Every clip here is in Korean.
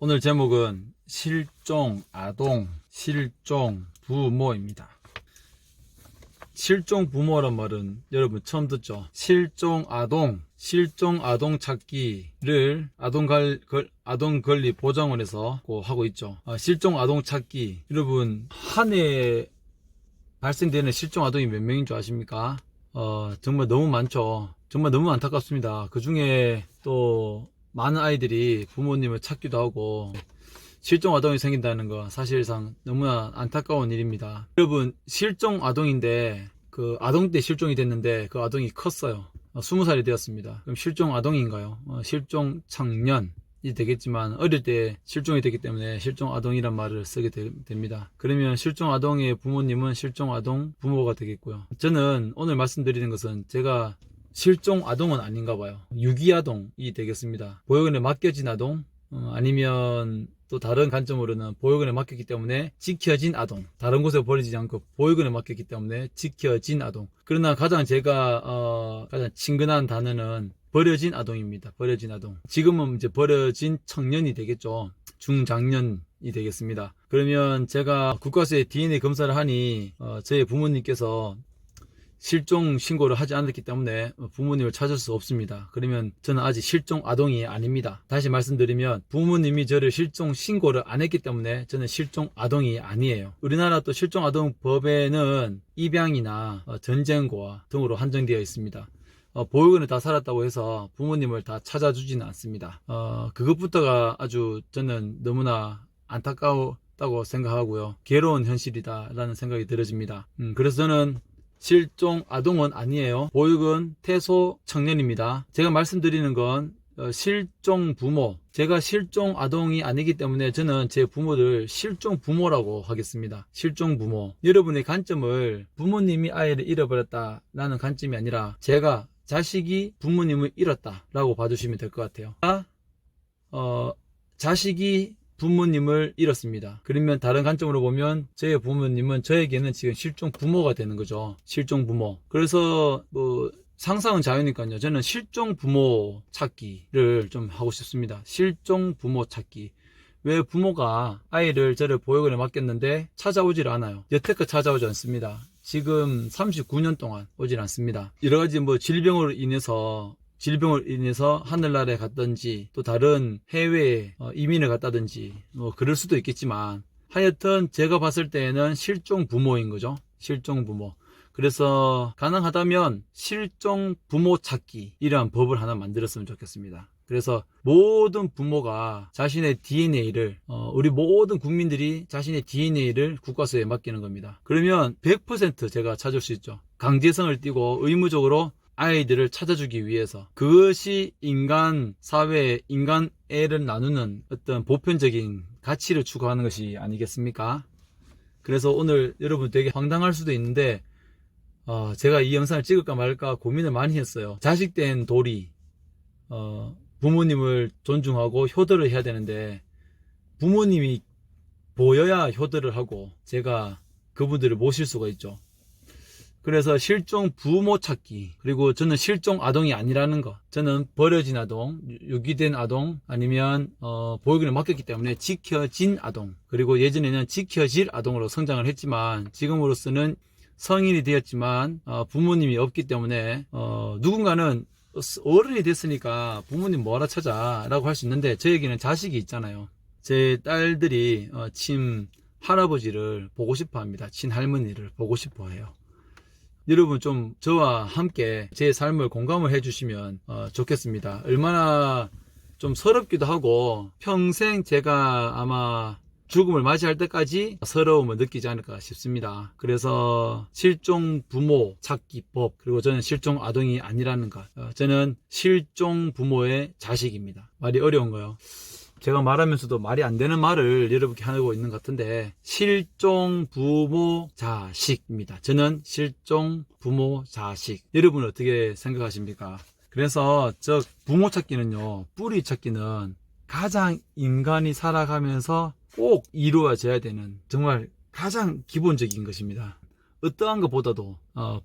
오늘 제목은 실종 아동, 실종 부모입니다. 실종 부모란 말은 여러분 처음 듣죠? 실종 아동 찾기를 아동권리보장원에서 하고 있죠. 실종 아동 찾기, 여러분 한 해에 발생되는 실종 아동이 몇 명인 줄 아십니까? 정말 너무 많죠. 정말 너무 안타깝습니다. 그 중에 또 많은 아이들이 부모님을 찾기도 하고 실종 아동이 생긴다는 거 사실상 너무나 안타까운 일입니다. 여러분, 실종 아동인데 그 아동 때 실종이 됐는데 그 아동이 컸어요. 20살이 되었습니다. 그럼 실종 아동인가요? 실종 청년이 되겠지만 어릴 때 실종이 됐기 때문에 실종 아동이란 말을 쓰게 됩니다. 그러면 실종 아동의 부모님은 실종 아동 부모가 되겠고요. 저는 오늘 말씀드리는 것은 제가 실종 아동은 아닌가 봐요. 유기 아동이 되겠습니다. 보육원에 맡겨진 아동, 아니면 또 다른 관점으로는 보육원에 맡겼기 때문에 지켜진 아동, 다른 곳에 버리지 않고 보육원에 맡겼기 때문에 지켜진 아동. 그러나 가장 제가 가장 친근한 단어는 버려진 아동입니다. 버려진 아동. 지금은 이제 버려진 청년이 되겠죠. 중장년이 되겠습니다. 그러면 제가 국가수의 DNA 검사를 하니 저희 부모님께서 실종 신고를 하지 않았기 때문에 부모님을 찾을 수 없습니다. 그러면 저는 아직 실종 아동이 아닙니다. 다시 말씀드리면 부모님이 저를 실종 신고를 안 했기 때문에 저는 실종 아동이 아니에요. 우리나라 또 실종 아동 법에는 입양이나 전쟁고아 등으로 한정되어 있습니다. 보육원에 다 살았다고 해서 부모님을 다 찾아주지는 않습니다. 그것부터가 아주 저는 너무나 안타까웠다고 생각하고요. 괴로운 현실이다라는 생각이 들어집니다. 그래서 저는 실종 아동은 아니에요. 보육원 퇴소 청년입니다. 제가 말씀드리는 건 실종 부모, 제가 실종 아동이 아니기 때문에 저는 제 부모를 실종 부모라고 하겠습니다. 실종 부모. 여러분의 관점을 부모님이 아이를 잃어버렸다라는 관점이 아니라 제가 자식이 부모님을 잃었다라고 봐주시면 될 것 같아요. 자식이 부모님을 잃었습니다. 그러면 다른 관점으로 보면 저의 부모님은 저에게는 지금 실종 부모가 되는 거죠. 실종 부모. 그래서 상상은 자유니까요. 저는 실종 부모 찾기를 좀 하고 싶습니다. 실종 부모 찾기. 왜 부모가 아이를 저를 보육원에 맡겼는데 찾아오질 않아요. 여태껏 찾아오지 않습니다. 지금 39년 동안 오질 않습니다. 여러 가지 질병으로 인해서 하늘나라에 갔든지 또 다른 해외에 이민을 갔다든지 그럴 수도 있겠지만 하여튼 제가 봤을 때에는 실종 부모인 거죠. 실종 부모. 그래서 가능하다면 실종 부모 찾기 이러한 법을 하나 만들었으면 좋겠습니다. 그래서 모든 부모가 자신의 DNA를 우리 모든 국민들이 자신의 DNA를 국가수에 맡기는 겁니다. 그러면 100% 제가 찾을 수 있죠. 강제성을 띠고 의무적으로 아이들을 찾아주기 위해서. 그것이 인간 사회에 인간애를 나누는 어떤 보편적인 가치를 추구하는 것이 아니겠습니까? 그래서 오늘 여러분 되게 황당할 수도 있는데 제가 이 영상을 찍을까 말까 고민을 많이 했어요. 자식된 도리, 부모님을 존중하고 효도를 해야 되는데 부모님이 보여야 효도를 하고 제가 그분들을 모실 수가 있죠. 그래서 실종 부모 찾기, 그리고 저는 실종 아동이 아니라는 거, 저는 버려진 아동, 유기된 아동, 아니면 보육원에 맡겼기 때문에 지켜진 아동, 그리고 예전에는 지켜질 아동으로 성장을 했지만 지금으로서는 성인이 되었지만 부모님이 없기 때문에 누군가는 어른이 됐으니까 부모님 뭐하러 찾아 라고 할 수 있는데 저에게는 자식이 있잖아요. 제 딸들이 친 할아버지를 보고 싶어 합니다. 친 할머니를 보고 싶어 해요. 여러분 좀 저와 함께 제 삶을 공감을 해주시면 좋겠습니다. 얼마나 좀 서럽기도 하고 평생 제가 아마 죽음을 맞이할 때까지 서러움을 느끼지 않을까 싶습니다. 그래서 실종 부모 찾기법, 그리고 저는 실종 아동이 아니라는 것, 저는 실종 부모의 자식입니다. 말이 어려운가요? 제가 말하면서도 말이 안 되는 말을 여러분께 하고 있는 것 같은데 실종 부모 자식입니다. 저는 실종 부모 자식. 여러분은 어떻게 생각하십니까? 그래서 저 부모 찾기는요, 뿌리 찾기는 가장 인간이 살아가면서 꼭 이루어져야 되는 정말 가장 기본적인 것입니다. 어떠한 것보다도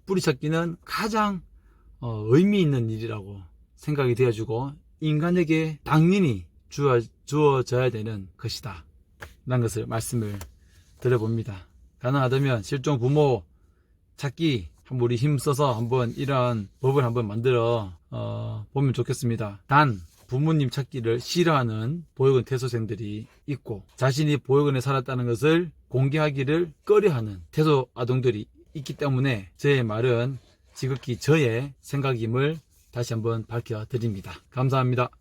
뿌리 찾기는 가장 의미 있는 일이라고 생각이 되어지고 인간에게 당연히 주어져야 되는 것이다 라는 것을 말씀을 드려봅니다. 가능하다면 실종 부모 찾기 한번 우리 힘써서 한번 이런 법을 한번 만들어 보면 좋겠습니다. 단 부모님 찾기를 싫어하는 보육원 퇴소생들이 있고 자신이 보육원에 살았다는 것을 공개하기를 꺼려하는 퇴소 아동들이 있기 때문에 제 말은 지극히 저의 생각임을 다시 한번 밝혀드립니다. 감사합니다.